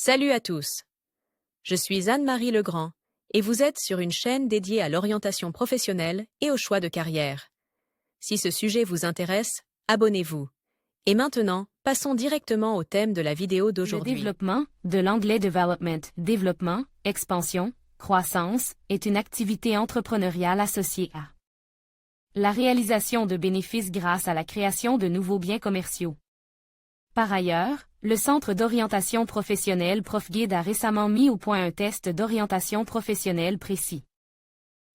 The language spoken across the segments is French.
Salut à tous. Je suis Anne-Marie Legrand et vous êtes sur une chaîne dédiée à l'orientation professionnelle et au choix de carrière. Si ce sujet vous intéresse, abonnez-vous. Et maintenant, passons directement au thème de la vidéo Le d'aujourd'hui. développement, de l'anglais development, développement, expansion, croissance, est une activité entrepreneuriale associée à la réalisation de bénéfices grâce à la création de nouveaux biens commerciaux. Par ailleurs, le Centre d'orientation professionnelle ProfGuide a récemment mis au point un test d'orientation professionnelle précis,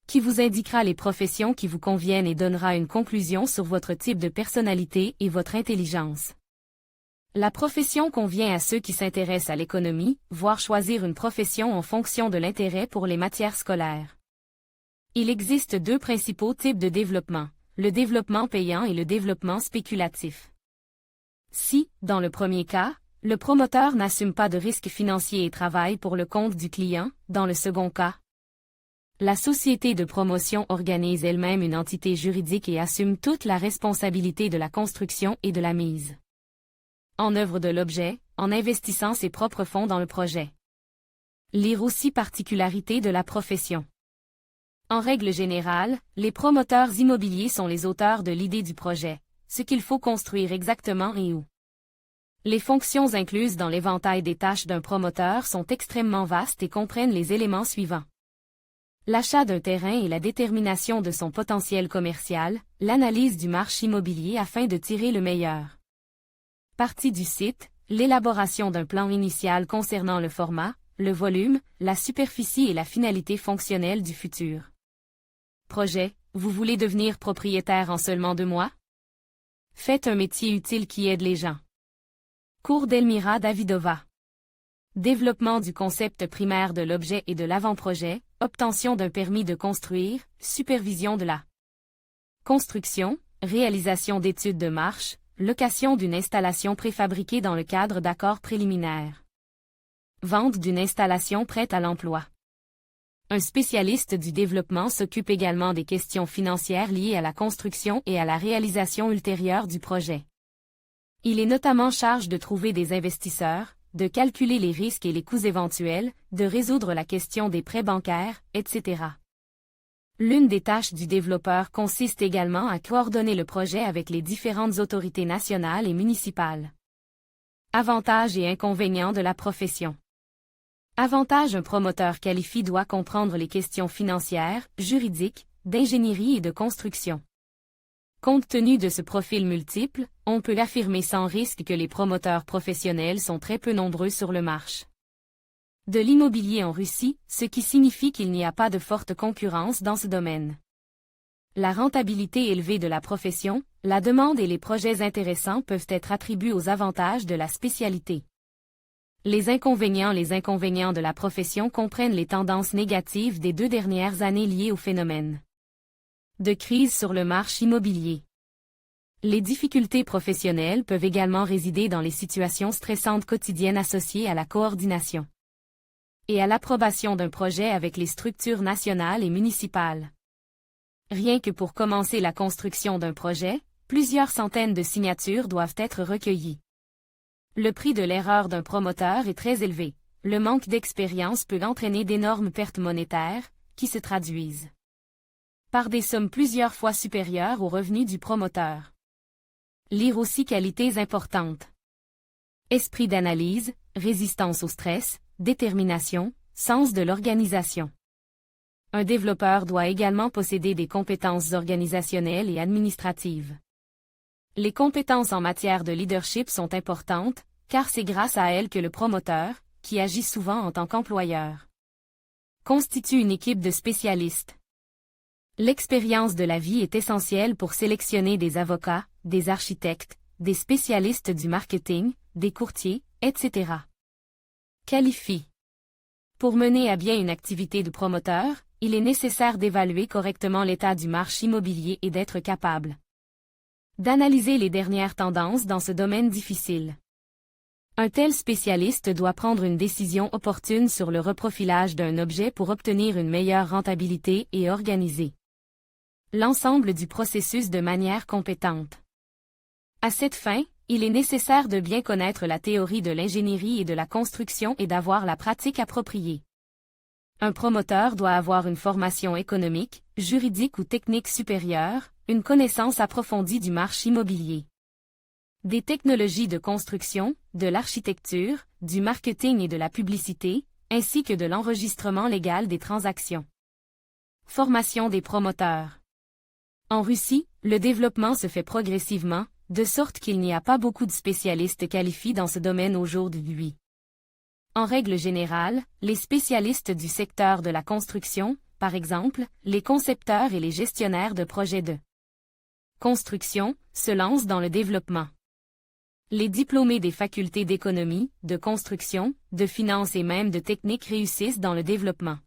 qui vous indiquera les professions qui vous conviennent et donnera une conclusion sur votre type de personnalité et votre intelligence. La profession convient à ceux qui s'intéressent à l'économie, voire choisir une profession en fonction de l'intérêt pour les matières scolaires. Il existe deux principaux types de développement, le développement payant et le développement spéculatif. Si, dans le premier cas, le promoteur n'assume pas de risques financiers et travaille pour le compte du client, dans le second cas, la société de promotion organise elle-même une entité juridique et assume toute la responsabilité de la construction et de la mise en œuvre de l'objet, en investissant ses propres fonds dans le projet. Lire aussi particularités de la profession. En règle générale, les promoteurs immobiliers sont les auteurs de l'idée du projet, ce qu'il faut construire exactement et où. Les fonctions incluses dans l'éventail des tâches d'un promoteur sont extrêmement vastes et comprennent les éléments suivants. L'achat d'un terrain et la détermination de son potentiel commercial, l'analyse du marché immobilier afin de tirer le meilleur parti du site, l'élaboration d'un plan initial concernant le format, le volume, la superficie et la finalité fonctionnelle du futur projet. Vous voulez devenir propriétaire en seulement 2 mois? Faites un métier utile qui aide les gens. Cours d'Elmira Davidova. Développement du concept primaire de l'objet et de l'avant-projet, obtention d'un permis de construire, supervision de la construction, réalisation d'études de marche, location d'une installation préfabriquée dans le cadre d'accords préliminaires. Vente d'une installation prête à l'emploi. Un spécialiste du développement s'occupe également des questions financières liées à la construction et à la réalisation ultérieure du projet. Il est notamment chargé de trouver des investisseurs, de calculer les risques et les coûts éventuels, de résoudre la question des prêts bancaires, etc. L'une des tâches du développeur consiste également à coordonner le projet avec les différentes autorités nationales et municipales. Avantages et inconvénients de la profession. Avantage: un promoteur qualifié doit comprendre les questions financières, juridiques, d'ingénierie et de construction. Compte tenu de ce profil multiple, on peut affirmer sans risque que les promoteurs professionnels sont très peu nombreux sur le marché de l'immobilier en Russie, ce qui signifie qu'il n'y a pas de forte concurrence dans ce domaine. La rentabilité élevée de la profession, la demande et les projets intéressants peuvent être attribués aux avantages de la spécialité. Les inconvénients de la profession comprennent les tendances négatives des 2 dernières années liées au phénomène de crise sur le marché immobilier. Les difficultés professionnelles peuvent également résider dans les situations stressantes quotidiennes associées à la coordination et à l'approbation d'un projet avec les structures nationales et municipales. Rien que pour commencer la construction d'un projet, plusieurs centaines de signatures doivent être recueillies. Le prix de l'erreur d'un promoteur est très élevé. Le manque d'expérience peut entraîner d'énormes pertes monétaires, qui se traduisent par des sommes plusieurs fois supérieures aux revenus du promoteur. Lire aussi qualités importantes. Esprit d'analyse, résistance au stress, détermination, sens de l'organisation. Un développeur doit également posséder des compétences organisationnelles et administratives. Les compétences en matière de leadership sont importantes, car c'est grâce à elles que le promoteur, qui agit souvent en tant qu'employeur, constitue une équipe de spécialistes. L'expérience de la vie est essentielle pour sélectionner des avocats, des architectes, des spécialistes du marketing, des courtiers, etc. Qualifie. Pour mener à bien une activité de promoteur, il est nécessaire d'évaluer correctement l'état du marché immobilier et d'être capable d'analyser les dernières tendances dans ce domaine difficile. Un tel spécialiste doit prendre une décision opportune sur le reprofilage d'un objet pour obtenir une meilleure rentabilité et organiser l'ensemble du processus de manière compétente. À cette fin, il est nécessaire de bien connaître la théorie de l'ingénierie et de la construction et d'avoir la pratique appropriée. Un promoteur doit avoir une formation économique, juridique ou technique supérieure, une connaissance approfondie du marché immobilier, des technologies de construction, de l'architecture, du marketing et de la publicité, ainsi que de l'enregistrement légal des transactions. Formation des promoteurs. En Russie, le développement se fait progressivement, de sorte qu'il n'y a pas beaucoup de spécialistes qualifiés dans ce domaine aujourd'hui. En règle générale, les spécialistes du secteur de la construction, par exemple, les concepteurs et les gestionnaires de projets de construction, se lancent dans le développement. Les diplômés des facultés d'économie, de construction, de finance et même de technique réussissent dans le développement.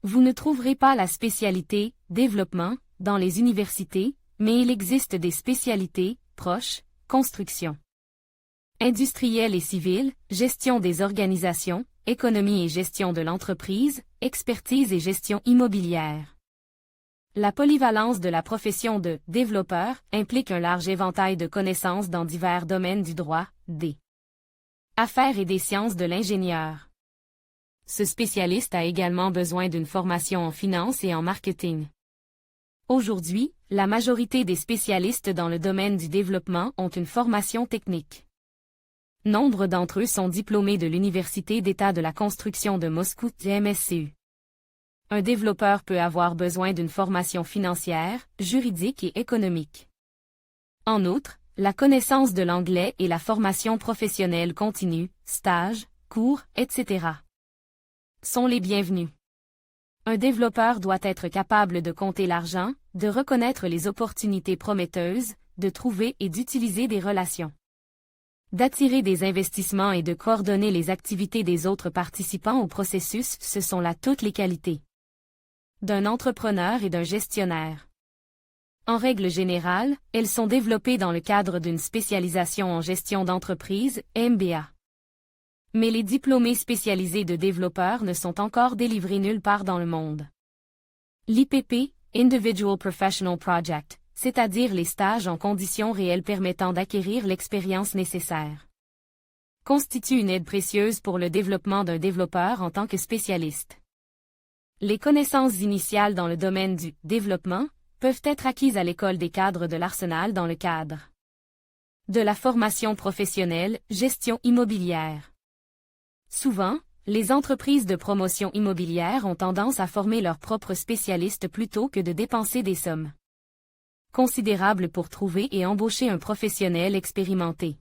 Vous ne trouverez pas la spécialité « développement » dans les universités, mais il existe des spécialités « proches », construction, industrielle et civile, gestion des organisations, économie et gestion de l'entreprise, expertise et gestion immobilière. La polyvalence de la profession de développeur implique un large éventail de connaissances dans divers domaines du droit, des affaires et des sciences de l'ingénieur. Ce spécialiste a également besoin d'une formation en finance et en marketing. Aujourd'hui, la majorité des spécialistes dans le domaine du développement ont une formation technique. Nombre d'entre eux sont diplômés de l'Université d'État de la construction de Moscou, MSCU. Un développeur peut avoir besoin d'une formation financière, juridique et économique. En outre, la connaissance de l'anglais et la formation professionnelle continue, stages, cours, etc. sont les bienvenus. Un développeur doit être capable de compter l'argent, de reconnaître les opportunités prometteuses, de trouver et d'utiliser des relations, d'attirer des investissements et de coordonner les activités des autres participants au processus. Ce sont là toutes les qualités d'un entrepreneur et d'un gestionnaire. En règle générale, elles sont développées dans le cadre d'une spécialisation en gestion d'entreprise, MBA. Mais les diplômés spécialisés de développeurs ne sont encore délivrés nulle part dans le monde. L'IPP, Individual Professional Project, c'est-à-dire les stages en conditions réelles permettant d'acquérir l'expérience nécessaire, constitue une aide précieuse pour le développement d'un développeur en tant que spécialiste. Les connaissances initiales dans le domaine du développement peuvent être acquises à l'école des cadres de l'Arsenal dans le cadre de la formation professionnelle, gestion immobilière. Souvent, les entreprises de promotion immobilière ont tendance à former leurs propres spécialistes plutôt que de dépenser des sommes considérables pour trouver et embaucher un professionnel expérimenté.